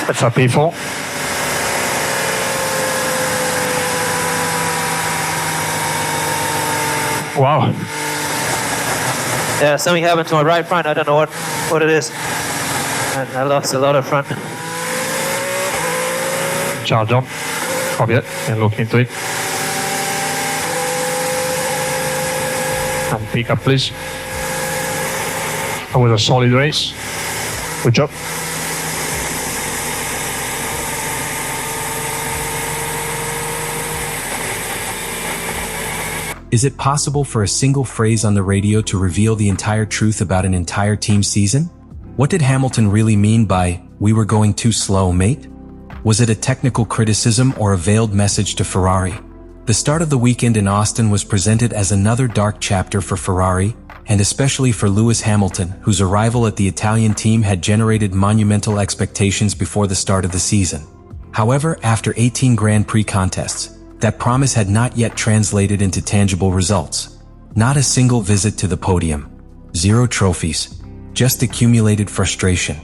That's our P4. Wow. Yeah, something happened to my right front. I don't know what it is. And I lost a lot of front. Charge on. Copy it and look into it. And pick up, please. That was a solid race. Good job. Is it possible for a single phrase on the radio to reveal the entire truth about an entire team season? What did Hamilton really mean by, "We were going too slow, mate"? Was it a technical criticism or a veiled message to Ferrari? The start of the weekend in Austin was presented as another dark chapter for Ferrari, and especially for Lewis Hamilton, whose arrival at the Italian team had generated monumental expectations before the start of the season. However, after 18 Grand Prix contests, that promise had not yet translated into tangible results. Not a single visit to the podium. 0 trophies. Just accumulated frustration.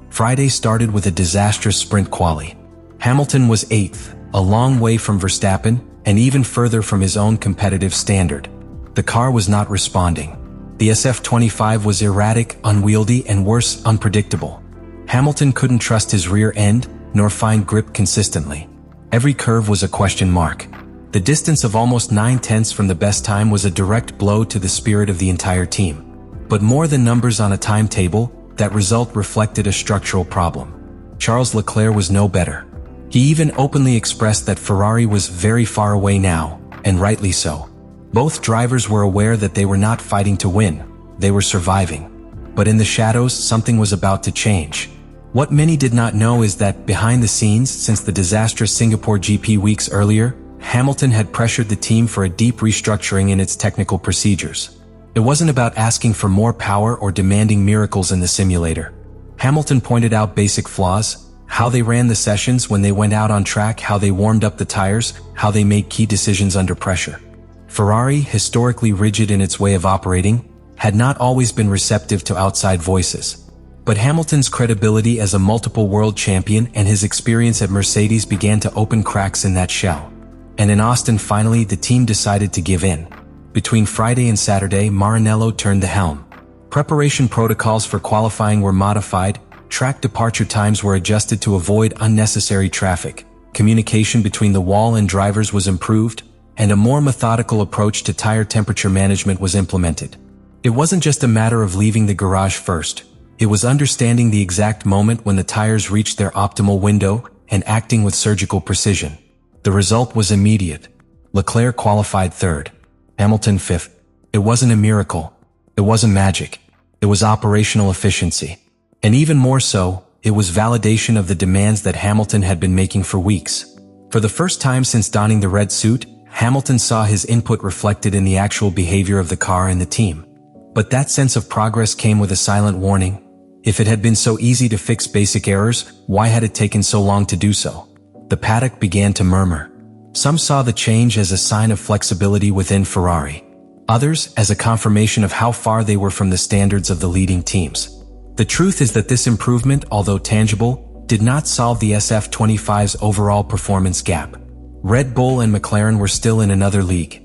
Friday started with a disastrous sprint quali. Hamilton was 8th, a long way from Verstappen, and even further from his own competitive standard. The car was not responding. The SF25 was erratic, unwieldy, and worse, unpredictable. Hamilton couldn't trust his rear end, nor find grip consistently. Every curve was a question mark. The distance of almost 9/10 from the best time was a direct blow to the spirit of the entire team. But more than numbers on a timetable, that result reflected a structural problem. Charles Leclerc was no better. He even openly expressed that Ferrari was very far away now, and rightly so. Both drivers were aware that they were not fighting to win, they were surviving. But in the shadows, something was about to change. What many did not know is that, behind the scenes, since the disastrous Singapore GP weeks earlier, Hamilton had pressured the team for a deep restructuring in its technical procedures. It wasn't about asking for more power or demanding miracles in the simulator. Hamilton pointed out basic flaws, how they ran the sessions when they went out on track, how they warmed up the tires, how they made key decisions under pressure. Ferrari, historically rigid in its way of operating, had not always been receptive to outside voices. But Hamilton's credibility as a multiple world champion and his experience at Mercedes began to open cracks in that shell. And in Austin, finally, the team decided to give in. Between Friday and Saturday, Maranello turned the helm. Preparation protocols for qualifying were modified, track departure times were adjusted to avoid unnecessary traffic, communication between the wall and drivers was improved, and a more methodical approach to tire temperature management was implemented. It wasn't just a matter of leaving the garage first. It was understanding the exact moment when the tires reached their optimal window and acting with surgical precision. The result was immediate. Leclerc qualified 3rd, Hamilton 5th. It wasn't a miracle. It wasn't magic. It was operational efficiency. And even more so, it was validation of the demands that Hamilton had been making for weeks. For the first time since donning the red suit, Hamilton saw his input reflected in the actual behavior of the car and the team. But that sense of progress came with a silent warning. If it had been so easy to fix basic errors, why had it taken so long to do so? The paddock began to murmur. Some saw the change as a sign of flexibility within Ferrari. Others as a confirmation of how far they were from the standards of the leading teams. The truth is that this improvement, although tangible, did not solve the SF25's overall performance gap. Red Bull and McLaren were still in another league.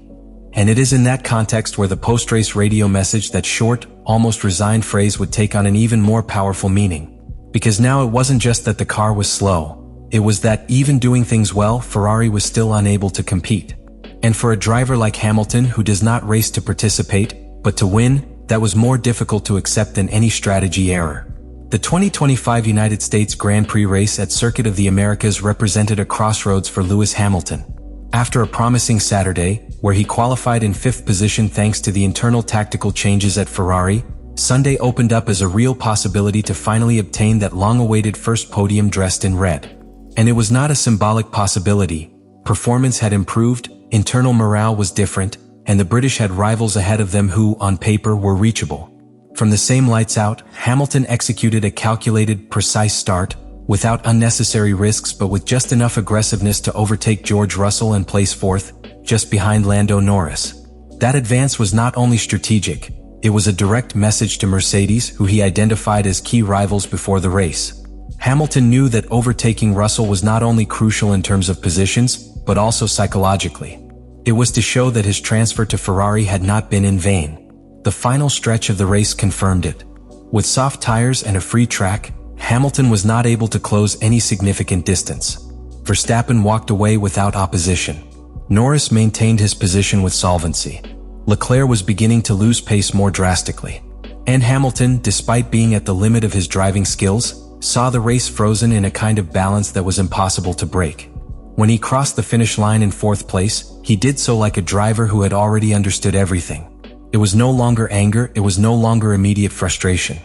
And it is in that context where the post-race radio message, that short, almost resigned phrase, would take on an even more powerful meaning. Because now it wasn't just that the car was slow. It was that, even doing things well, Ferrari was still unable to compete. And for a driver like Hamilton, who does not race to participate, but to win, that was more difficult to accept than any strategy error. The 2025 United States Grand Prix race at Circuit of the Americas represented a crossroads for Lewis Hamilton. After a promising Saturday, where he qualified in 5th position thanks to the internal tactical changes at Ferrari, Sunday opened up as a real possibility to finally obtain that long-awaited first podium dressed in red. And it was not a symbolic possibility. Performance had improved, internal morale was different, and the British had rivals ahead of them who, on paper, were reachable. From the same lights out, Hamilton executed a calculated, precise start, without unnecessary risks but with just enough aggressiveness to overtake George Russell and place 4th, just behind Lando Norris. That advance was not only strategic, it was a direct message to Mercedes, who he identified as key rivals before the race. Hamilton knew that overtaking Russell was not only crucial in terms of positions, but also psychologically. It was to show that his transfer to Ferrari had not been in vain. The final stretch of the race confirmed it. With soft tires and a free track, Hamilton was not able to close any significant distance. Verstappen walked away without opposition. Norris maintained his position with solvency. Leclerc was beginning to lose pace more drastically. And Hamilton, despite being at the limit of his driving skills, saw the race frozen in a kind of balance that was impossible to break. When he crossed the finish line in 4th place, he did so like a driver who had already understood everything. It was no longer anger, it was no longer immediate frustration.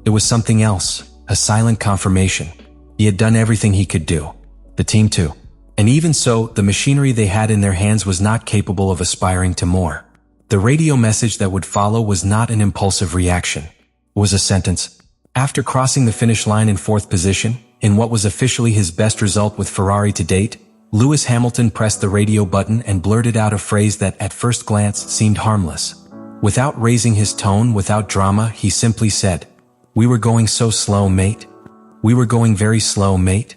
It was something else, a silent confirmation. He had done everything he could do. The team too. And even so, the machinery they had in their hands was not capable of aspiring to more. The radio message that would follow was not an impulsive reaction. It was a sentence. After crossing the finish line in 4th position, in what was officially his best result with Ferrari to date, Lewis Hamilton pressed the radio button and blurted out a phrase that at first glance seemed harmless. Without raising his tone, without drama, he simply said, "We were going so slow, mate. We were going very slow, mate."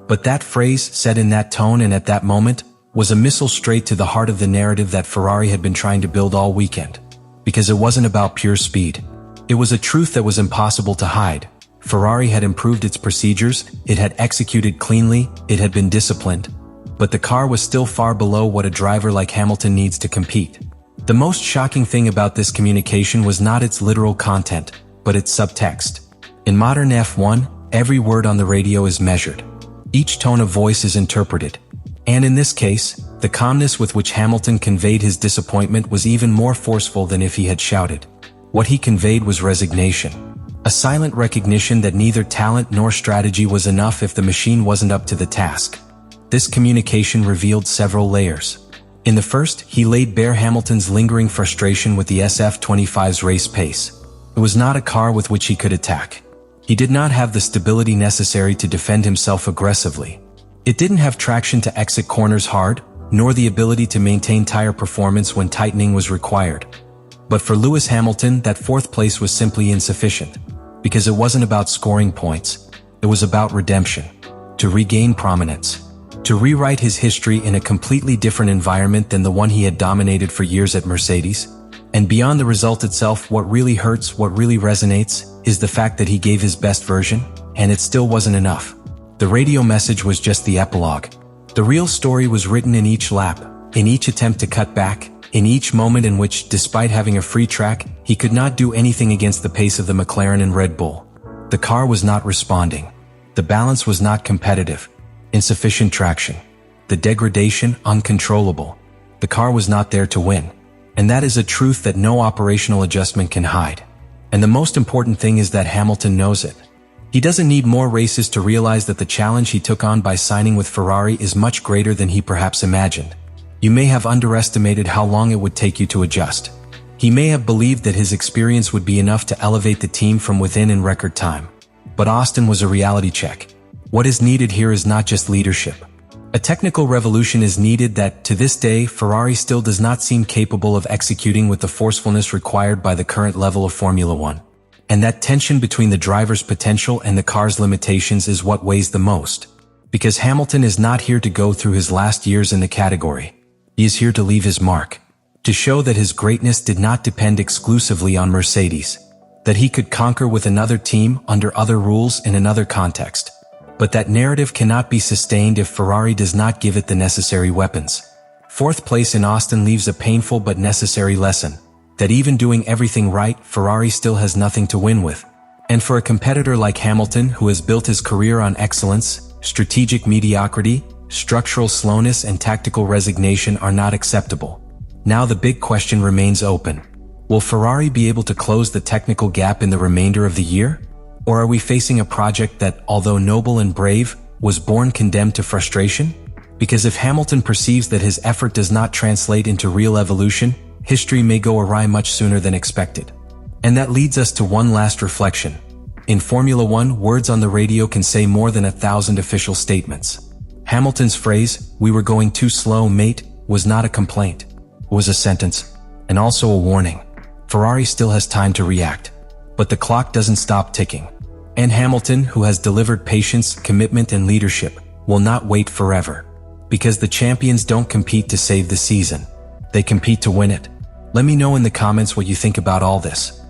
But that phrase, said in that tone and at that moment, was a missile straight to the heart of the narrative that Ferrari had been trying to build all weekend. Because it wasn't about pure speed. It was a truth that was impossible to hide. Ferrari had improved its procedures, it had executed cleanly, it had been disciplined. But the car was still far below what a driver like Hamilton needs to compete. The most shocking thing about this communication was not its literal content, but its subtext. In modern F1, every word on the radio is measured. Each tone of voice is interpreted. And in this case, the calmness with which Hamilton conveyed his disappointment was even more forceful than if he had shouted. What he conveyed was resignation. A silent recognition that neither talent nor strategy was enough if the machine wasn't up to the task. This communication revealed several layers. In the first, he laid bare Hamilton's lingering frustration with the SF25's race pace. It was not a car with which he could attack. He did not have the stability necessary to defend himself aggressively. It didn't have traction to exit corners hard, nor the ability to maintain tire performance when tightening was required. But for Lewis Hamilton, that 4th place was simply insufficient. Because it wasn't about scoring points. It was about redemption. To regain prominence. To rewrite his history in a completely different environment than the one he had dominated for years at Mercedes. And beyond the result itself, what really hurts, what really resonates, is the fact that he gave his best version, and it still wasn't enough. The radio message was just the epilogue. The real story was written in each lap, in each attempt to cut back, in each moment in which, despite having a free track, he could not do anything against the pace of the McLaren and Red Bull. The car was not responding. The balance was not competitive. Insufficient traction. The degradation uncontrollable. The car was not there to win. And that is a truth that no operational adjustment can hide. And the most important thing is that Hamilton knows it. He doesn't need more races to realize that the challenge he took on by signing with Ferrari is much greater than he perhaps imagined. You may have underestimated how long it would take you to adjust. He may have believed that his experience would be enough to elevate the team from within in record time. But Austin was a reality check. What is needed here is not just leadership. A technical revolution is needed that, to this day, Ferrari still does not seem capable of executing with the forcefulness required by the current level of Formula One. And that tension between the driver's potential and the car's limitations is what weighs the most. Because Hamilton is not here to go through his last years in the category. He is here to leave his mark. To show that his greatness did not depend exclusively on Mercedes. That he could conquer with another team under other rules in another context. But that narrative cannot be sustained if Ferrari does not give it the necessary weapons. 4th place in Austin leaves a painful but necessary lesson. That even doing everything right, Ferrari still has nothing to win with. And for a competitor like Hamilton, who has built his career on excellence, strategic mediocrity, structural slowness and tactical resignation are not acceptable. Now the big question remains open. Will Ferrari be able to close the technical gap in the remainder of the year? Or are we facing a project that, although noble and brave, was born condemned to frustration? Because if Hamilton perceives that his effort does not translate into real evolution, history may go awry much sooner than expected. And that leads us to one last reflection. In Formula One, words on the radio can say more than 1,000 official statements. Hamilton's phrase, "We were going too slow, mate," was not a complaint. It was a sentence, and also a warning. Ferrari still has time to react. But the clock doesn't stop ticking. And Hamilton, who has delivered patience, commitment, and leadership, will not wait forever. Because the champions don't compete to save the season. They compete to win it. Let me know in the comments what you think about all this.